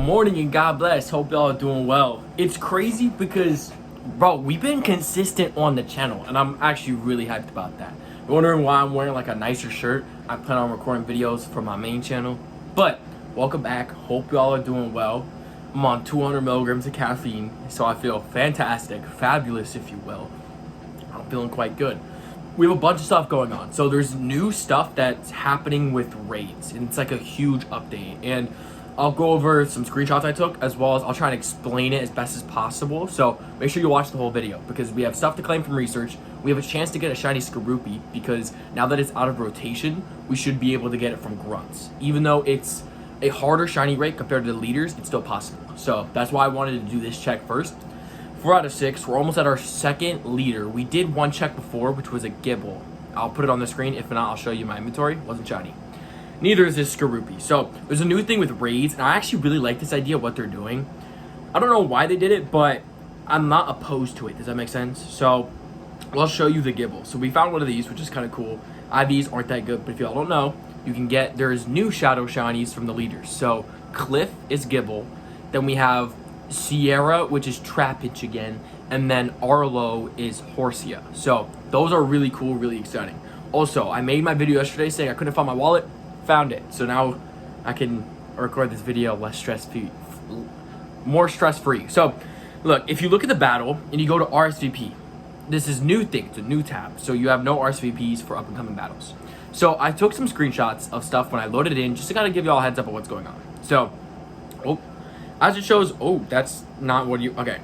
morning and God bless. Hope y'all are doing well. It's crazy because, bro, we've been consistent on the channel, and I'm actually really hyped about that. You're wondering why I'm wearing like a nicer shirt? I plan on recording videos for my main channel. But welcome back. Hope y'all are doing well. I'm on 200 milligrams of caffeine, so I feel fantastic, fabulous, if you will. I'm feeling quite good. We have a bunch of stuff going on. So there's new stuff that's happening with raids, and it's like a huge update. And I'll go over some screenshots I took, as well as I'll try and explain it as best as possible. So make sure you watch the whole video, because we have stuff to claim from research. We have a chance to get a shiny Skorupi, because now that it's out of rotation, we should be able to get it from grunts. Even though it's a harder shiny rate compared to the leaders, it's still possible. So that's why I wanted to do this check first. 4 out of 6. We're almost at our second leader. We did one check before, which was a Gibble. I'll put it on the screen. If not, I'll show you my inventory. Wasn't shiny. Neither is this Skorupi. So there's a new thing with raids, and I actually really like this idea of what they're doing. I don't know why they did it, but I'm not opposed to it. Does that make sense? So I'll show you the Gibble. So we found one of these, which is kind of cool. IVs aren't that good, but if y'all don't know, you can get, there's new shadow shinies from the leaders. So Cliff is Gibble. Then we have Sierra, which is Trapinch again, and then Arlo is Horsia. So those are really cool, really exciting. Also, I made my video yesterday saying I couldn't find my wallet, found it. So now I can record this video less stress-free, more stress-free. So look, if you look at the battle and you go to RSVP, this is new thing, it's a new tab. So you have no RSVPs for up and coming battles. So I took some screenshots of stuff when I loaded it in, just to kind of give you all a heads up of what's going on. So, as it shows, that's not what you, okay.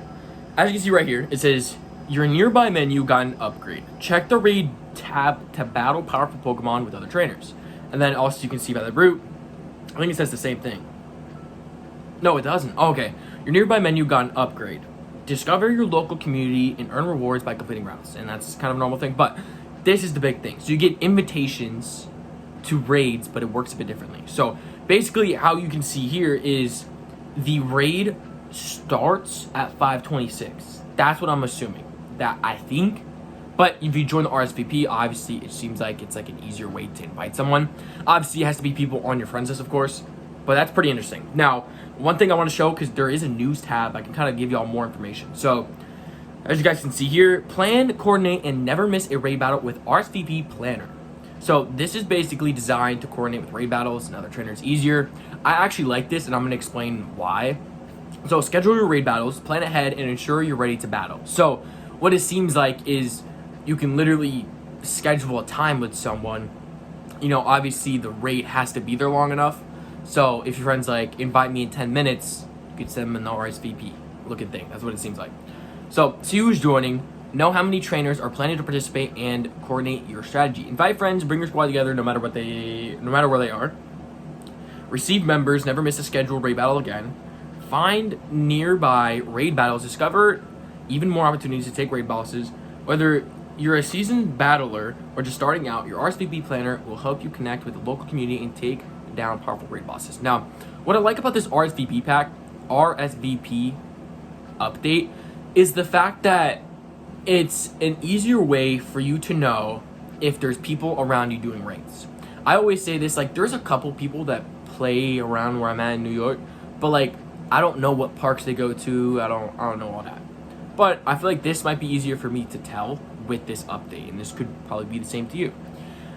As you can see right here, it says, your nearby menu got an upgrade. Check the raid tab to battle powerful Pokemon with other trainers. And then also you can see by the route, I think it says the same thing. No, it doesn't. Oh, okay. Your nearby menu got an upgrade. Discover your local community and earn rewards by completing routes. And that's kind of a normal thing, but this is the big thing. So you get invitations to raids, but it works a bit differently. So basically how you can see here is the raid starts at 526. That's what I'm assuming. That I think. But if you join the RSVP, obviously it seems like it's like an easier way to invite someone. Obviously it has to be people on your friends list, of course. But that's pretty interesting. Now, one thing I want to show, because there is a news tab, I can kind of give y'all more information. So, as you guys can see here, plan, coordinate, and never miss a raid battle with RSVP Planner. So this is basically designed to coordinate with raid battles and other trainers easier. I actually like this, and I'm going to explain why. So schedule your raid battles, plan ahead, and ensure you're ready to battle. So what it seems like is you can literally schedule a time with someone. You know, obviously the raid has to be there long enough. So if your friend's like, invite me in 10 minutes, you could send them an RSVP looking thing. That's what it seems like. So see who's joining, know how many trainers are planning to participate, and coordinate your strategy. Invite friends, bring your squad together no matter where they are. Receive members, never miss a scheduled raid battle again. Find nearby raid battles, discover even more opportunities to take raid bosses. Whether you're a seasoned battler or just starting out, your RSVP planner will help you connect with the local community and take down powerful raid bosses. Now, what I like about this RSVP update, is the fact that it's an easier way for you to know if there's people around you doing raids. I always say this, like, there's a couple people that play around where I'm at in New York, but like, I don't know what parks they go to. I don't know all that. But I feel like this might be easier for me to tell with this update, and this could probably be the same to you.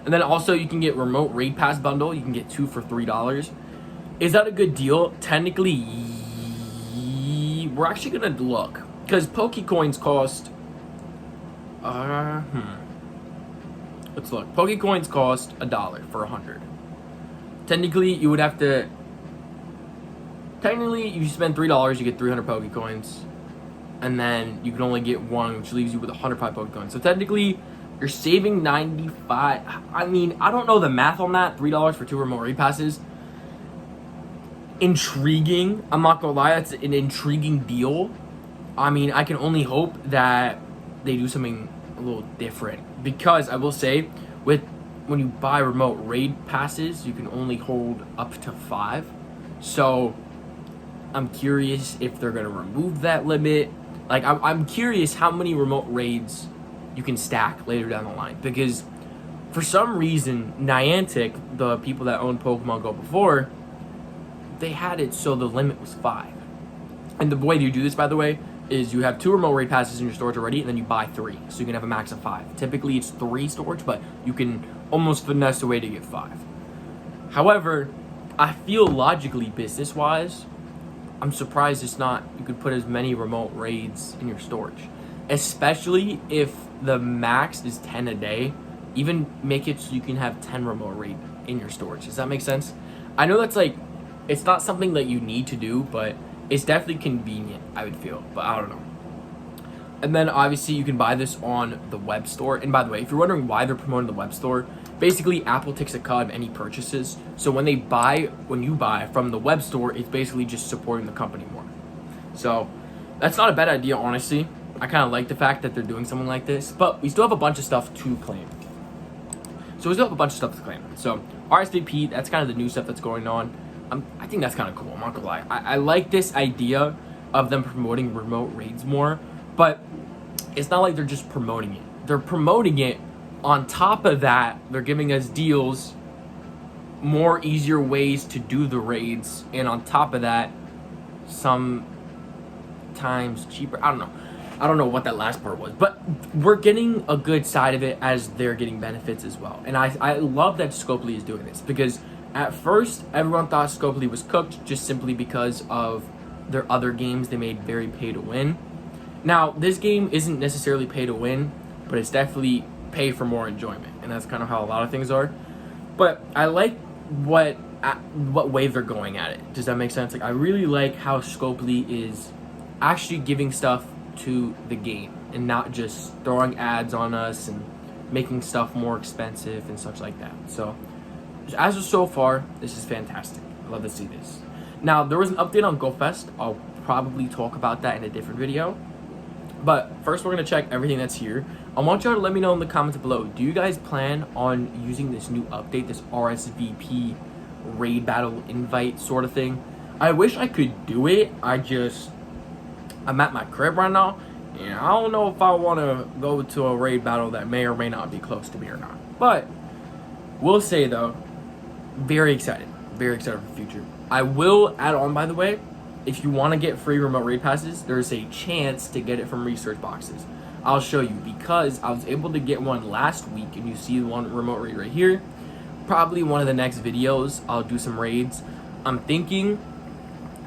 And then also you can get remote raid pass bundle. You can get 2 for $3. Is that a good deal? Technically, we're actually gonna look, because Pokecoins cost, let's look. Pokecoins cost $1 for 100. Technically, you would have to, if you spend $3, you get 300 Pokecoins. And then you can only get 1, which leaves you with 105 Pokecoins. So technically, you're saving 95. I mean, I don't know the math on that. $3 for 2 remote raid passes. Intriguing. I'm not gonna lie, that's an intriguing deal. I mean, I can only hope that they do something a little different. Because I will say, when you buy remote raid passes, you can only hold up to 5. So I'm curious if they're gonna remove that limit. Like, I'm curious how many remote raids you can stack later down the line. Because for some reason, Niantic, the people that owned Pokemon Go before, they had it so the limit was 5. And the way you do this, by the way, is you have 2 remote raid passes in your storage already, and then you buy 3, so you can have a max of 5. Typically, it's 3 storage, but you can almost finesse a way to get 5. However, I feel logically, business-wise, I'm surprised it's not, you could put as many remote raids in your storage. Especially if the max is 10 a day, even make it so you can have 10 remote raid in your storage. Does that make sense? I know that's like, it's not something that you need to do, but it's definitely convenient, I would feel, but I don't know. And then obviously you can buy this on the web store. And by the way, if you're wondering why they're promoting the web store, basically Apple takes a cut of any purchases. So when you buy from the web store, it's basically just supporting the company more. So that's not a bad idea, honestly. I kind of like the fact that they're doing something like this, but we still have a bunch of stuff to claim. So RSVP, that's kind of the new stuff that's going on. I think that's kind of cool, I'm not gonna lie. I like this idea of them promoting remote raids more, but it's not like they're just promoting it. They're promoting it. On top of that, they're giving us deals, more easier ways to do the raids, and on top of that, sometimes cheaper. I don't know what that last part was, but we're getting a good side of it as they're getting benefits as well. And I love that Scopely is doing this, because at first everyone thought Scopely was cooked just simply because of their other games they made very pay to win. Now, this game isn't necessarily pay to win, but it's definitely pay for more enjoyment, and that's kind of how a lot of things are. But I like what way they're going at it. Does that make sense? Like, I really like how Scopely is actually giving stuff to the game and not just throwing ads on us and making stuff more expensive and such like that. So as of so far, this is fantastic. I love to see this. Now, there was an update on GoFest. I'll probably talk about that in a different video. But first, we're going to check everything that's here. I want y'all to let me know in the comments below. Do you guys plan on using this new update, this RSVP raid battle invite sort of thing? I wish I could do it. I'm at my crib right now, and I don't know if I want to go to a raid battle that may or may not be close to me or not. But we'll say, though, very excited for the future. I will add on, by the way, if you want to get free remote raid passes, there's a chance to get it from research boxes. I'll show you, because I was able to get one last week, and you see one remote raid right here. Probably one of the next videos, I'll do some raids. I'm thinking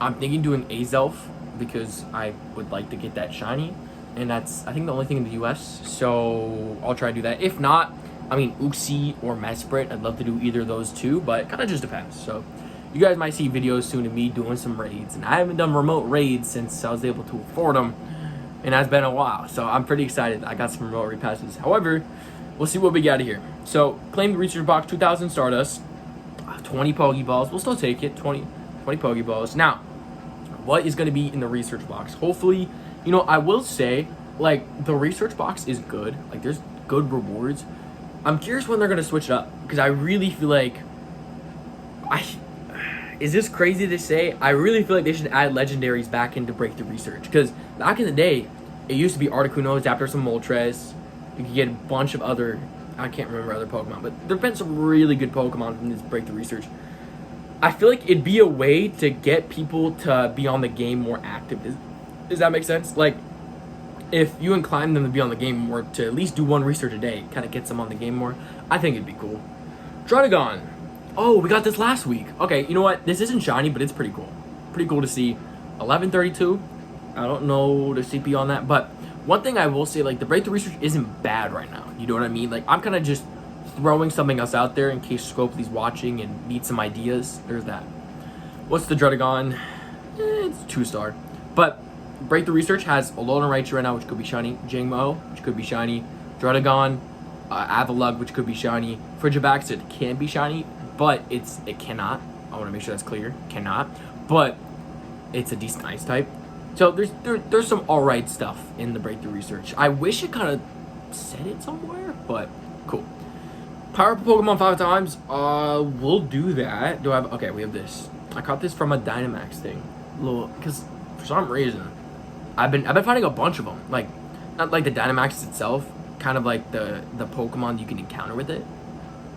doing Azelf, because I would like to get that shiny, and that's, I think, the only thing in the US, so I'll try to do that. If not, I mean, Uxie or Mesprit, I'd love to do either of those two, but it kind of just depends. So you guys might see videos soon of me doing some raids, and I haven't done remote raids since I was able to afford them, and that's been a while, so I'm pretty excited. I got some remote raid passes. However, we'll see what we got here. So, claim the research box, 2,000 Stardust, 20 Pokeballs. We'll still take it, 20 Pokeballs. Now, what is going to be in the research box? Hopefully, I will say, like, the research box is good. Like, there's good rewards. I'm curious when they're going to switch it up, because I really feel like, is this crazy to say? I really feel like they should add legendaries back into Breakthrough Research, because back in the day, it used to be Articuno, Zapdos, and Moltres. You could get a bunch of other, I can't remember other Pokemon, but there have been some really good Pokemon from this Breakthrough Research. I feel like it'd be a way to get people to be on the game more active. Does that make sense? Like, if you incline them to be on the game more, to at least do one research a day, kind of gets them on the game more, I think it'd be cool. Druddigon. Oh, we got this last week. Okay, you know what? This isn't shiny, but it's pretty cool. Pretty cool to see. 1132. I don't know the CP on that, but one thing I will say, like, the Breakthrough Research isn't bad right now. You know what I mean? Like, I'm kind of just throwing something else out there in case Scopely's watching and needs some ideas. There's that. What's the Druddigon? It's 2-star. But Breakthrough Research has Alolan Raichu right now, which could be shiny. Jingmo, which could be shiny. Druddigon, Avalugg, which could be shiny. Frigibax, it can be shiny, but it cannot. I want to make sure that's clear. Cannot. But it's a decent ice type. So there's some alright stuff in the Breakthrough Research. I wish it kind of said it somewhere, but cool. Power up Pokemon 5 times. We'll do that. Okay, we have this. I caught this from a Dynamax thing. Because for some reason, I've been finding a bunch of them. Like, not like the Dynamax itself, kind of like the Pokemon you can encounter with it.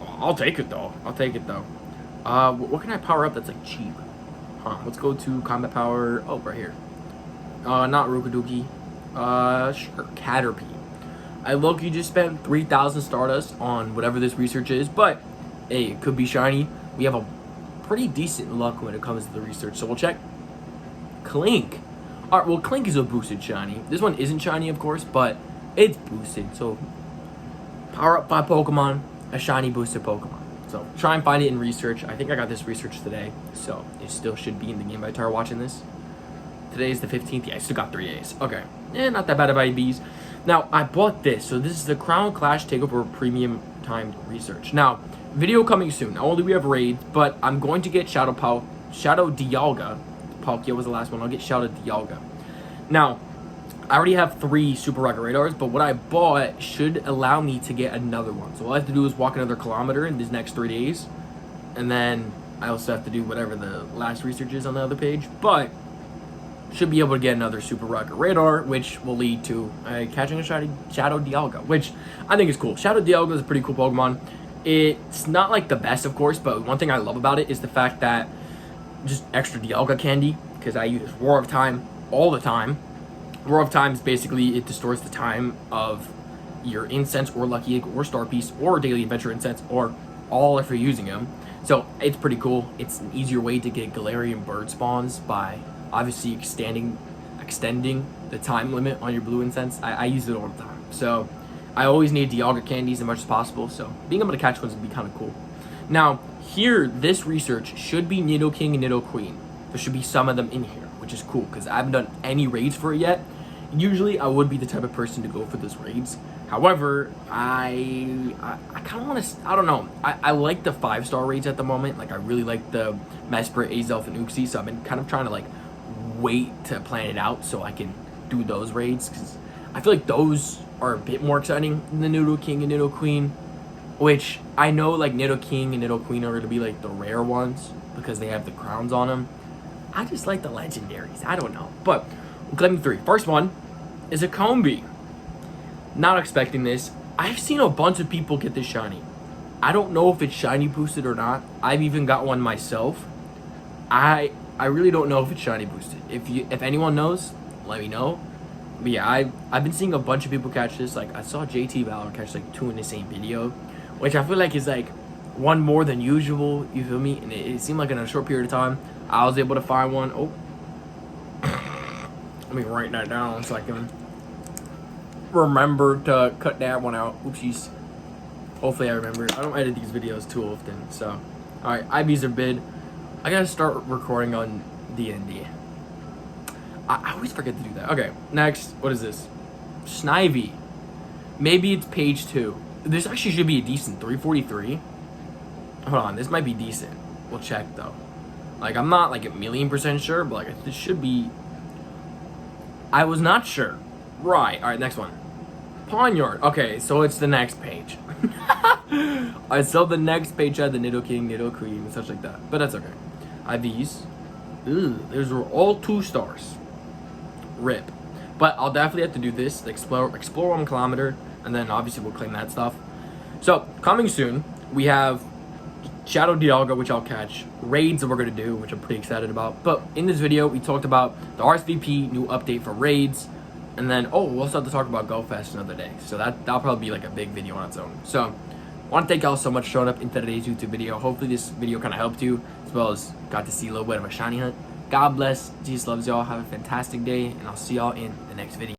I'll take it though. What can I power up that's like cheap? Let's go to combat power. Oh, right here. Not Rokuduki. Sure, Caterpie. I low-key just spent 3,000 Stardust on whatever this research is, but hey, it could be shiny. We have a pretty decent luck when it comes to the research, so we'll check. Clink. Alright, well, Clink is a boosted shiny. This one isn't shiny, of course, but it's boosted, so power up 5 Pokemon, a shiny boosted Pokemon. So try and find it in research. I think I got this research today, so it still should be in the game by the time watching this. Today is the 15th. Yeah, I still got 3 days. Okay. Not that bad about Bs. Now, I bought this. So this is the Crown Clash Takeover Premium Timed Research. Now, video coming soon. Not only we have raids, but I'm going to get Shadow Dialga. Palkia was the last one. I'll get Shadow Dialga. Now, I already have 3 Super Rocket Radars, but what I bought should allow me to get another one. So all I have to do is walk another kilometer in these next 3 days. And then I also have to do whatever the last research is on the other page. But should be able to get another Super Rocket Radar, which will lead to catching a Shadow Dialga, which I think is cool. Shadow Dialga is a pretty cool Pokemon. It's not like the best, of course, but one thing I love about it is the fact that just extra Dialga candy, because I use Roar of Time all the time. Roar of Time is basically, it distorts the time of your Incense or Lucky Egg or Star Piece or Daily Adventure Incense or all if you're using them. So it's pretty cool. It's an easier way to get Galarian bird spawns by obviously extending the time limit on your blue incense. I use it all the time. So I always need Dialga candies as much as possible. So being able to catch ones would be kind of cool. Now, here, this research should be Nidoking and Nidoqueen. There should be some of them in here, which is cool because I haven't done any raids for it yet. Usually, I would be the type of person to go for those raids. However, I kind of want to, I don't know. I like the 5-star raids at the moment. Like, I really like the Mesprit, Azelf, and Uxie. So I've been kind of trying to, like, wait to plan it out so I can do those raids. Because I feel like those are a bit more exciting than the Nidoking and Nidoqueen. Which, I know, like, Nidoking and Nidoqueen are going to be, like, the rare ones. Because they have the crowns on them. I just like the legendaries. I don't know. But, we're claiming 3. First one is a Comi. Not expecting this. I've seen a bunch of people get this shiny. I don't know if it's shiny boosted or not. I've even got one myself. I really don't know if it's shiny boosted. If anyone knows, let me know. But yeah, I've been seeing a bunch of people catch this. Like, I saw JT Valor catch like 2 in the same video, which I feel like is like one more than usual. You feel me? And it seemed like in a short period of time, I was able to find one. Oh, let me write that down so I can remember to cut that one out. Oopsies. Hopefully I remember. I don't edit these videos too often. So, alright, IVs are bid. I gotta start recording on D&D. I always forget to do that. Okay, next. What is this? Snivy. Maybe it's page 2. This actually should be a decent 343. Hold on, this might be decent. We'll check though. Like, I'm not like 1,000,000% sure, but like this should be. I was not sure. Right. All right. Next one. Pawnard. Okay, so it's the next page. I saw the next page had the Nidoking, Nidoqueen, and such like that, but that's okay. IVs. Ooh, those were all 2 stars. Rip. But I'll definitely have to do this. Explore 1 kilometer, and then obviously we'll claim that stuff. So coming soon, we have Shadow Dialga, which I'll catch. Raids that we're gonna do, which I'm pretty excited about. But in this video, we talked about the RSVP new update for raids. And then, we'll also have to talk about GoFest another day. So that'll probably be like a big video on its own. So, I want to thank y'all so much for showing up in today's YouTube video. Hopefully this video kind of helped you, as well as got to see a little bit of a shiny hunt. God bless. Jesus loves y'all. Have a fantastic day, and I'll see y'all in the next video.